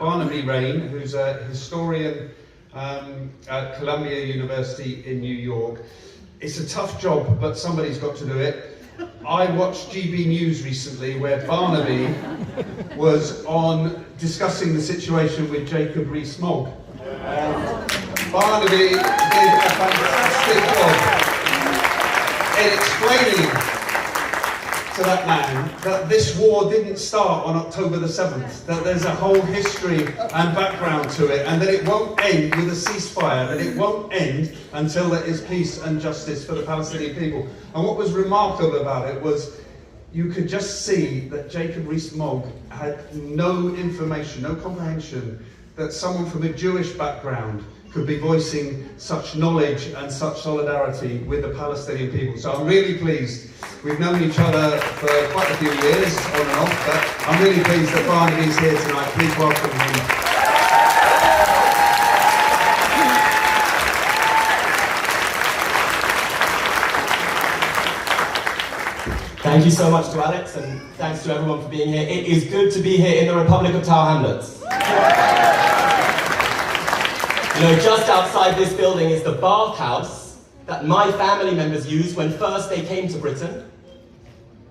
Barnaby Raine, who's a historian at Columbia University in New York. It's a tough job, but somebody's got to do it. I watched GB News recently where Barnaby was on discussing the situation with Jacob Rees-Mogg. Barnaby did a fantastic job in explaining to that man that this war didn't start on October the 7th, that there's a whole history and background to it, and that it won't end with a ceasefire, that it won't end until there is peace and justice for the Palestinian people. And what was remarkable about it was you could just see that Jacob Rees-Mogg had no information, no comprehension that someone from a Jewish background could be voicing such knowledge and such solidarity with the Palestinian people. So I'm really pleased. We've known each other for quite a few years, on and off, but I'm really pleased that Barnaby's here tonight. Please welcome him. Thank you so much to Alex, and thanks to everyone for being here. It is good to be here in the Republic of Tower Hamlets. You know, just outside this building is the bathhouse that my family members used when first they came to Britain.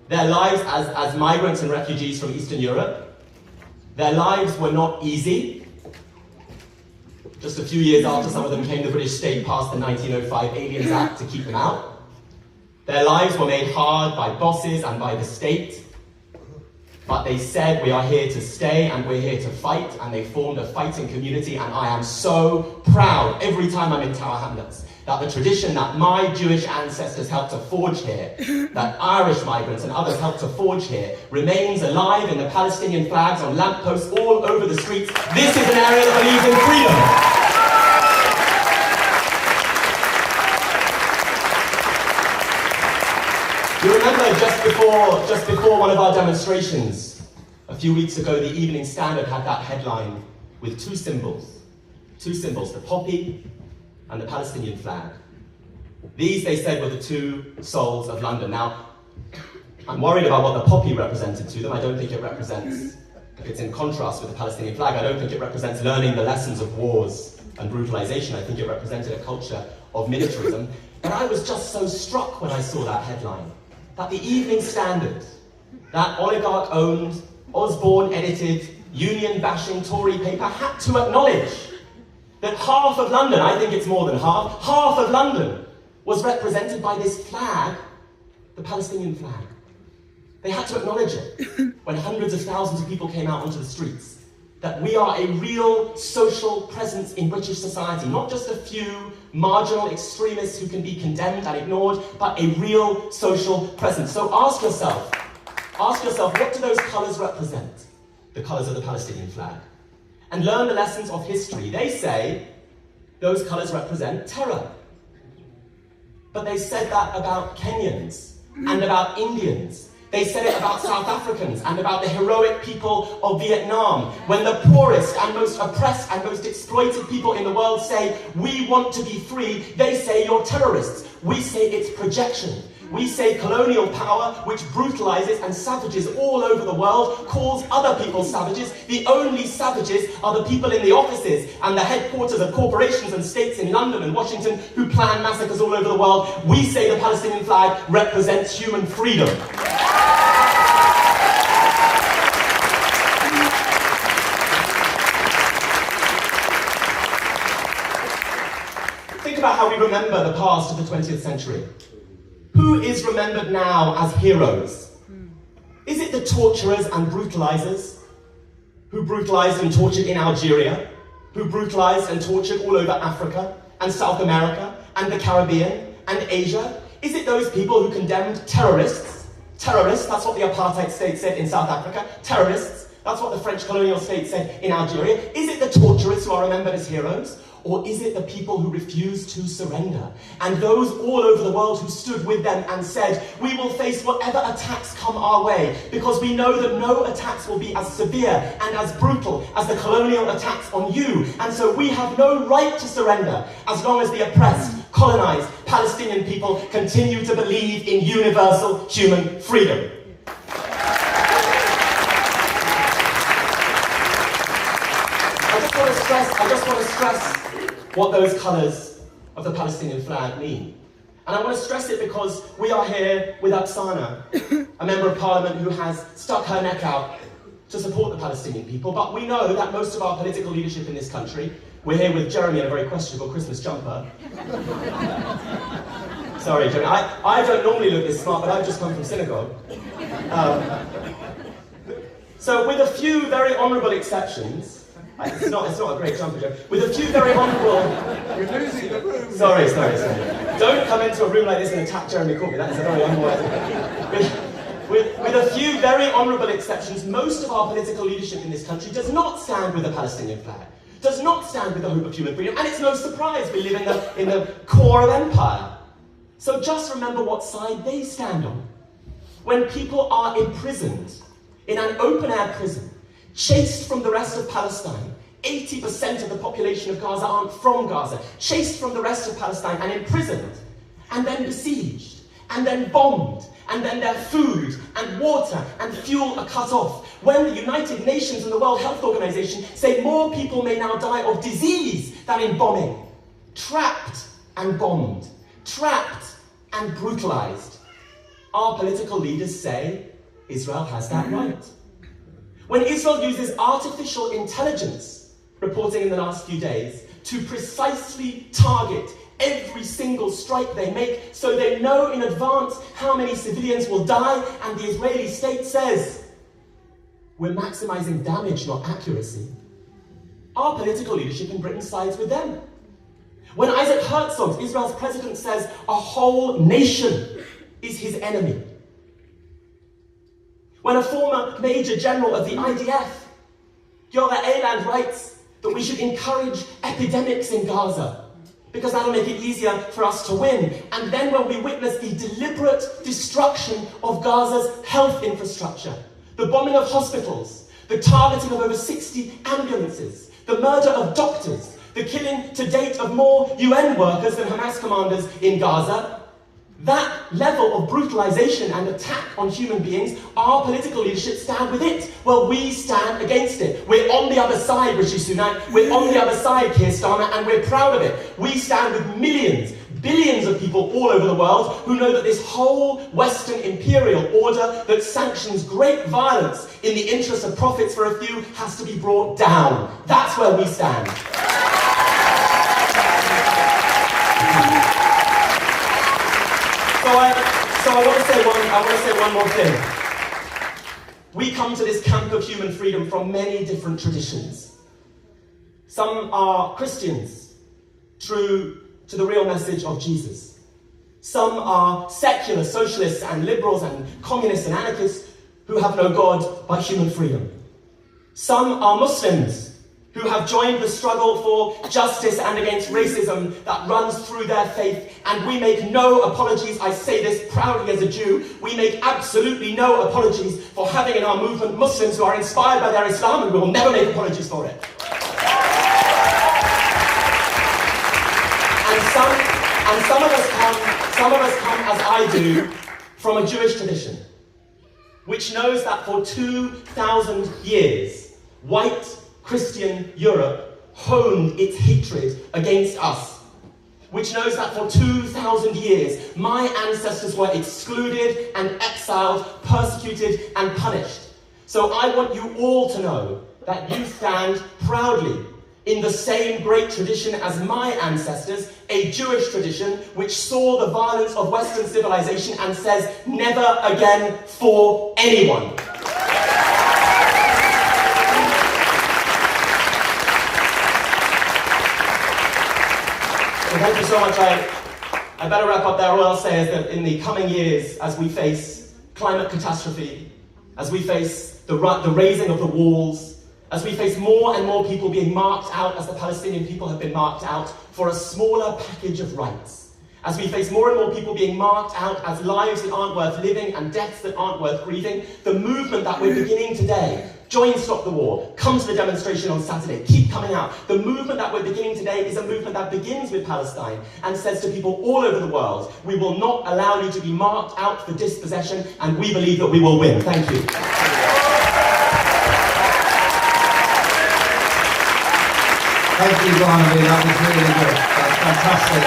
Their lives as migrants and refugees from Eastern Europe, their lives were not easy. Just a few years after some of them came, the British state passed the 1905 Aliens Act to keep them out. Their lives were made hard by bosses and by the state. But they said, we are here to stay and we're here to fight, and they formed a fighting community, and I am so proud every time I'm in Tower Hamlets that the tradition that my Jewish ancestors helped to forge here, that Irish migrants and others helped to forge here, remains alive in the Palestinian flags on lampposts all over the streets. This is an area that believes in freedom. You remember just before one of our demonstrations, a few weeks ago, the Evening Standard had that headline with two symbols, the poppy and the Palestinian flag. These, they said, were the two souls of London. Now, I'm worried about what the poppy represented to them. I don't think it represents, if it's in contrast with the Palestinian flag, I don't think it represents learning the lessons of wars and brutalization. I think it represented a culture of militarism. But I was just so struck when I saw that headline, that the Evening Standard, that oligarch-owned, Osborne-edited, union-bashing Tory paper, had to acknowledge that half of London, I think it's more than half of London was represented by this flag, the Palestinian flag. They had to acknowledge it when hundreds of thousands of people came out onto the streets, that we are a real social presence in British society, not just a few marginal extremists who can be condemned and ignored, but a real social presence. So ask yourself, what do those colours represent? The colours of the Palestinian flag. And learn the lessons of history. They say those colours represent terror. But they said that about Kenyans and about Indians. They said it about South Africans and about the heroic people of Vietnam. When the poorest and most oppressed and most exploited people in the world say, we want to be free, they say you're terrorists. We say it's projection. We say colonial power, which brutalizes and savages all over the world, calls other people savages. The only savages are the people in the offices and the headquarters of corporations and states in London and Washington who plan massacres all over the world. We say the Palestinian flag represents human freedom. Think about how we remember the past of the 20th century. Who is remembered now as heroes? Is it the torturers and brutalizers who brutalized and tortured in Algeria, who brutalized and tortured all over Africa and South America and the Caribbean and Asia? Is it those people who condemned terrorists? Terrorists, that's what the apartheid state said in South Africa. Terrorists, that's what the French colonial state said in Algeria. Is it the torturers who are remembered as heroes? Or is it the people who refused to surrender? And those all over the world who stood with them and said, we will face whatever attacks come our way, because we know that no attacks will be as severe and as brutal as the colonial attacks on you. And so we have no right to surrender as long as the oppressed, colonized Palestinian people continue to believe in universal human freedom. want to stress what those colours of the Palestinian flag mean. And I want to stress it because we are here with Oksana, a member of parliament who has stuck her neck out to support the Palestinian people. But we know that most of our political leadership in this country, we're here with Jeremy in a very questionable Christmas jumper. Sorry, Jeremy, I don't normally look this smart, but I've just come from synagogue. So with a few very honourable exceptions, it's not a great jumper joke. With a few very honourable... You're losing the room. Sorry. Don't come into a room like this and attack Jeremy Corbyn. That is a very honourable... With a few very honourable exceptions, most of our political leadership in this country does not stand with the Palestinian flag, does not stand with the hope of human freedom, and it's no surprise we live in the core of empire. So just remember what side they stand on. When people are imprisoned in an open-air prison, chased from the rest of Palestine, 80% of the population of Gaza aren't from Gaza, chased from the rest of Palestine and imprisoned, and then besieged, and then bombed, and then their food and water and fuel are cut off. When the United Nations and the World Health Organization say more people may now die of disease than in bombing, trapped and bombed, trapped and brutalized, our political leaders say Israel has that right. When Israel uses artificial intelligence, reporting in the last few days, to precisely target every single strike they make, so they know in advance how many civilians will die, and the Israeli state says, we're maximizing damage, not accuracy, our political leadership in Britain sides with them. When Isaac Herzog, Israel's president, says a whole nation is his enemy. When a former major general of the IDF, Giora Eiland, writes that we should encourage epidemics in Gaza because that'll make it easier for us to win. And then when we witness the deliberate destruction of Gaza's health infrastructure, the bombing of hospitals, the targeting of over 60 ambulances, the murder of doctors, the killing to date of more UN workers than Hamas commanders in Gaza, that level of brutalization and attack on human beings, our political leadership stand with it. Well, we stand against it. We're on the other side, Rishi Sunak. We're on the other side, Keir Starmer, and we're proud of it. We stand with millions, billions of people all over the world who know that this whole Western imperial order that sanctions great violence in the interest of profits for a few has to be brought down. That's where we stand. So I want to say one more thing. We come to this camp of human freedom from many different traditions. Some are Christians, true to the real message of Jesus. Some are secular socialists and liberals and communists and anarchists who have no God but human freedom. Some are Muslims who have joined the struggle for justice and against racism that runs through their faith. And we make no apologies, I say this proudly as a Jew, we make absolutely no apologies for having in our movement Muslims who are inspired by their Islam, and we will never make apologies for it. And some of us come, as I do, from a Jewish tradition, which knows that for 2,000 years, white Christian Europe honed its hatred against us, which knows that for 2,000 years, my ancestors were excluded and exiled, persecuted and punished. So I want you all to know that you stand proudly in the same great tradition as my ancestors, a Jewish tradition which saw the violence of Western civilization and says, never again for anyone. Thank you so much. I better wrap up there. All I'll say is that in the coming years, as we face climate catastrophe, as we face the raising of the walls, as we face more and more people being marked out, as the Palestinian people have been marked out, for a smaller package of rights, as we face more and more people being marked out as lives that aren't worth living and deaths that aren't worth breathing, the movement that we're beginning today, join Stop the War, come to the demonstration on Saturday, keep coming out. The movement that we're beginning today is a movement that begins with Palestine and says to people all over the world, we will not allow you to be marked out for dispossession, and we believe that we will win. Thank you. Thank you, Barnaby. That was really good. That's fantastic.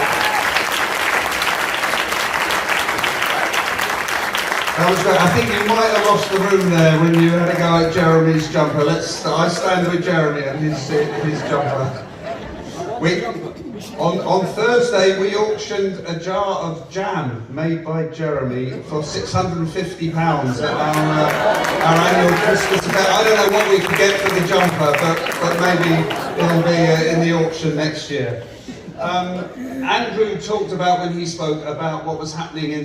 That was great. I think you might have lost the room there when you had a go at Jeremy's jumper. I stand with Jeremy and his jumper. On Thursday, we auctioned a jar of jam made by Jeremy for £650 at our annual Christmas event. I don't know what we could get for the jumper, but maybe it'll be in the auction next year. Andrew talked about, when he spoke, about what was happening in